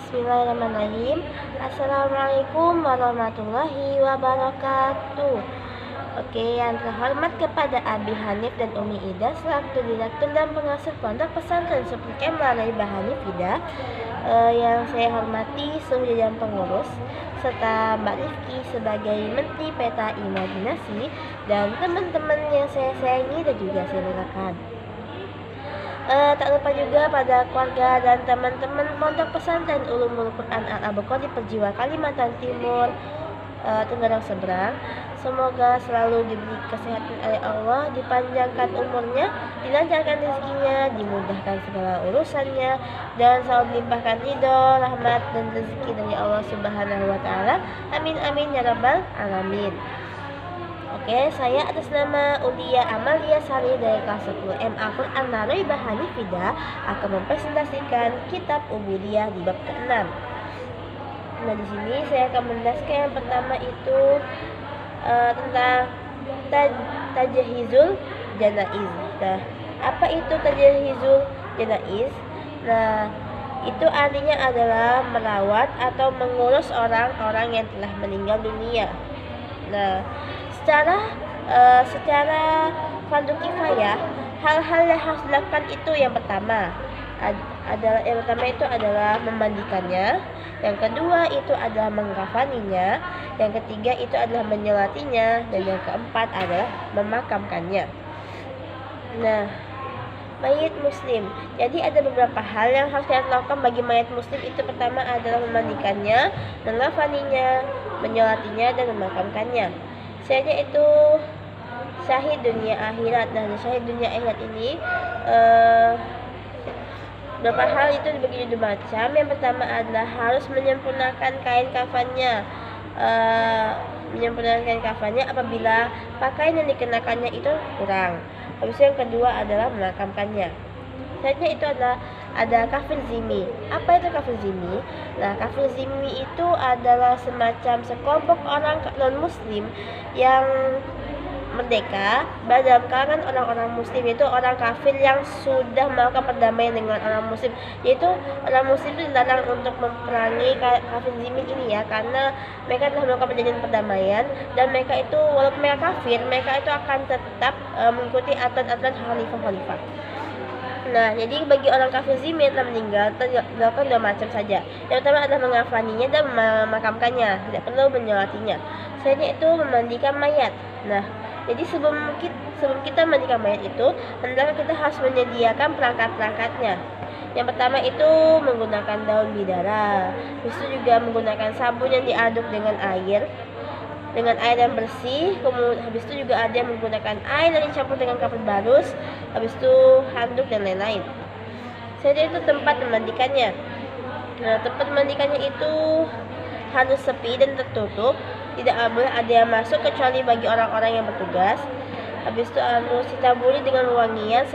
Bismillahirrahmanirrahim. Assalamualaikum warahmatullahi wabarakatuh. Oke, yang terhormat kepada Abi Hanif dan Umi Ida selaku direktur dan pengasuh pondok pesantren Supreme Al-Laibah Hanifida, yang saya hormati seluruh jajaran pengurus, serta Mbak Rifki sebagai Menteri Peta Imajinasi, dan teman-teman yang saya sayangi dan juga saya banggakan. Tak lupa juga pada keluarga dan teman-teman pondok pesantren Ulumul Quran Al-Abqah di Perjiwa Kalimantan Timur, Tenggarong Seberang. Semoga selalu diberi kesehatan oleh Allah, dipanjangkan umurnya, dilancarkan rezekinya, dimudahkan segala urusannya, dan selalu dilimpahkan ridho, rahmat, dan rezeki dari Allah Subhanahu wa Ta'ala. Amin amin ya rabbal alamin. Oke, saya atas nama Ulia Amalia Sari dari kelas 10 MA Quran Al-Laibah Hanifida akan mempresentasikan kitab Ubudiyah di bab ke-6. Nah, di sini saya akan menjelaskan yang pertama itu tentang tajhizul janaiz. Nah, apa itu tajhizul janaiz? Nah, itu artinya adalah merawat atau mengurus orang-orang yang telah meninggal dunia. Nah, secara fardu kifayah, hal-hal yang harus dilakukan itu yang pertama adalah memandikannya, yang kedua itu adalah mengkafaninya, yang ketiga itu adalah menyolatinya, dan yang keempat adalah memakamkannya. Nah, mayit muslim. Jadi ada beberapa hal yang harus kita lakukan bagi mayat muslim. Itu pertama adalah memandikannya, mengkafaninya, menyolatinya, dan memakamkannya. Saya itu syahid dunia akhirat. Dan syahid dunia akhirat ini beberapa hal itu dibagi dua macam. Yang pertama adalah harus menyempurnakan kain kafannya, apabila pakaian yang dikenakannya itu kurang. Habis itu yang kedua adalah memakamkannya. Selanjutnya itu ada kafir zimmi. Apa itu kafir zimmi? Nah, kafir zimmi itu adalah semacam sekelompok orang non-muslim yang merdeka dalam kalangan orang-orang muslim, yaitu orang kafir yang sudah melakukan perdamaian dengan orang muslim. Yaitu orang muslim itu dilarang untuk memerangi kafir zimmi ini ya, karena mereka telah melakukan perjanjian perdamaian, dan mereka itu walaupun mereka kafir, mereka itu akan tetap mengikuti aturan-aturan khalifah. Nah, jadi bagi orang kafir zimmi yang telah meninggal dilakukan dua macam saja. Yang pertama adalah mengkafaninya dan memakamkannya, tidak perlu menyolatinya. Selanjutnya itu memandikan mayat. Nah, jadi sebelum kita memandikan mayat itu, hendaknya kita harus menyediakan perangkat-perangkatnya. Yang pertama itu menggunakan daun bidara. Habis itu juga menggunakan sabun yang diaduk dengan air yang bersih. Kemudian habis itu juga ada yang menggunakan air yang dicampur dengan kapur barus, habis itu handuk dan lain-lain. Jadi itu tempat memandikannya. Nah, tempat memandikannya itu harus sepi dan tertutup, tidak boleh ada yang masuk kecuali bagi orang-orang yang bertugas. Habis itu harus ditaburi dengan wangian,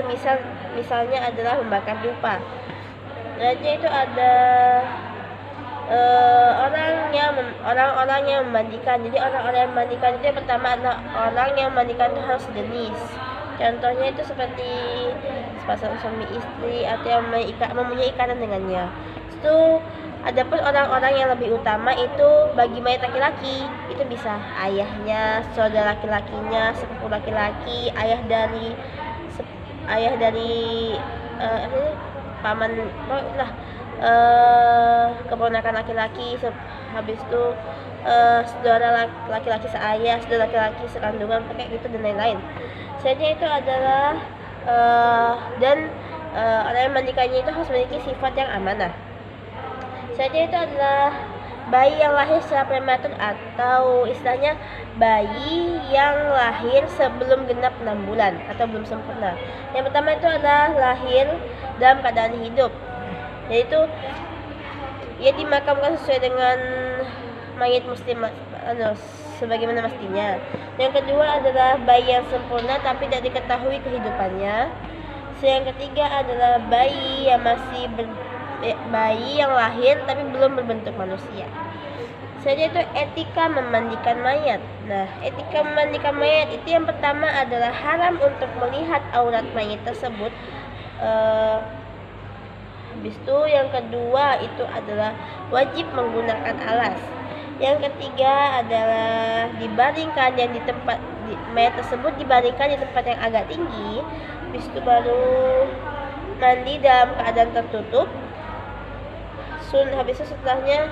misalnya adalah membakar dupa. Selanjutnya itu ada orang-orang yang memandikan. Jadi orang-orang yang memandikan itu yang pertama adalah orang yang memandikan itu harus sejenis. Contohnya itu seperti sepasang suami istri atau yang mempunyai ikatan dengannya. Itu adapun orang-orang yang lebih utama itu bagi mayat laki-laki, itu bisa ayahnya, saudara laki-lakinya, sepupu laki-laki, ayah dari paman lah, keponakan laki-laki, habis itu saudara laki-laki seayah, saudara laki-laki sekandungan, kayak gitu dan lain-lain. Selanjutnya itu adalah orang yang memandikannya itu harus memiliki sifat yang amanah. Selanjutnya itu adalah bayi yang lahir secara prematur, atau istilahnya bayi yang lahir sebelum genap 6 bulan atau belum sempurna. Yang pertama itu adalah lahir dalam keadaan hidup, yaitu ia dimakamkan sesuai dengan mayit muslim sebagaimana mestinya. Yang kedua adalah bayi yang sempurna tapi tidak diketahui kehidupannya. Yang ketiga adalah bayi yang lahir tapi belum berbentuk manusia. Selanjutnya itu etika memandikan mayat. Nah, etika memandikan mayat itu yang pertama adalah haram untuk melihat aurat mayat tersebut. Habis itu yang kedua itu adalah wajib menggunakan alas. Yang ketiga adalah dibaringkan yang di tempat mayat tersebut dibaringkan di tempat yang agak tinggi. Habis itu baru mandi dalam keadaan tertutup. Habis itu setelahnya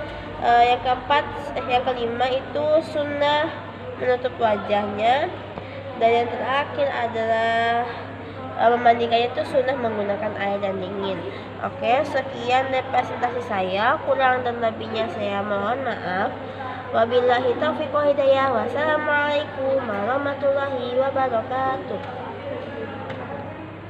yang kelima itu sunnah menutup wajahnya, dan yang terakhir adalah memandikannya itu sunnah menggunakan air yang dingin. Oke, sekian presentasi saya, kurang dan lebihnya saya mohon maaf. Wabillahi taufiq wal hidayah. Wassalamualaikum warahmatullahi wabarakatuh.